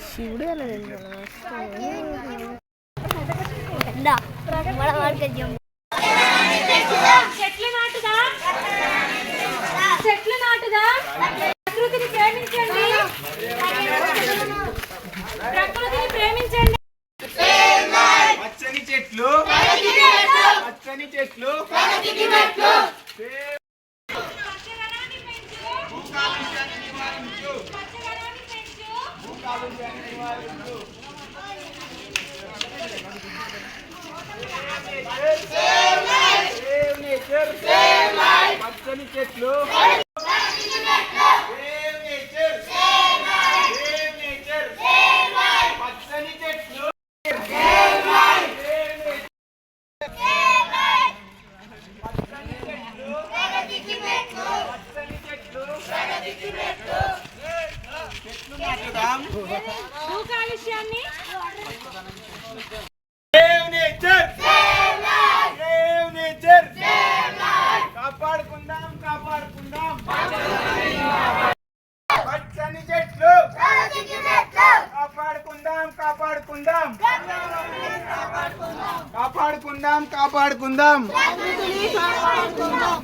శివుడు చెట్లు నాటుదా, చెట్లు నాటుదా, ప్రకృతిని ప్రేమించండి, ప్రకృతిని ప్రేమించండి. పచ్చని చెట్లు, పచ్చని చెట్లు, పచ్చని చెట్లు, పచ్చని చెట్లు, భూ కాలుష్యాన్ని కాపాడుకుందాం, కాపాడుకుందాం. పచ్చని చెట్లు కాపాడుకుందాం, కాపాడుకుందాం, కాపాడుకుందాం, కాపాడుకుందాం.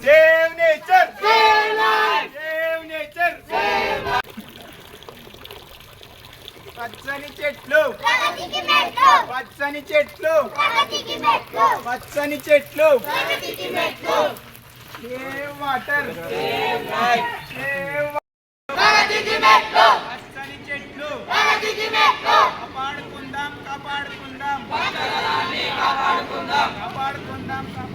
Save nature, save nature. పచ్చని చెట్లు, పచ్చని చెట్లు, పచ్చని చెట్లు. సేవ్ వాటర్, సేవ్ పచ్చని చెట్లు. కాపాడుకుందాం, కాపాడుకుందాం, కాపాడుకుందాం.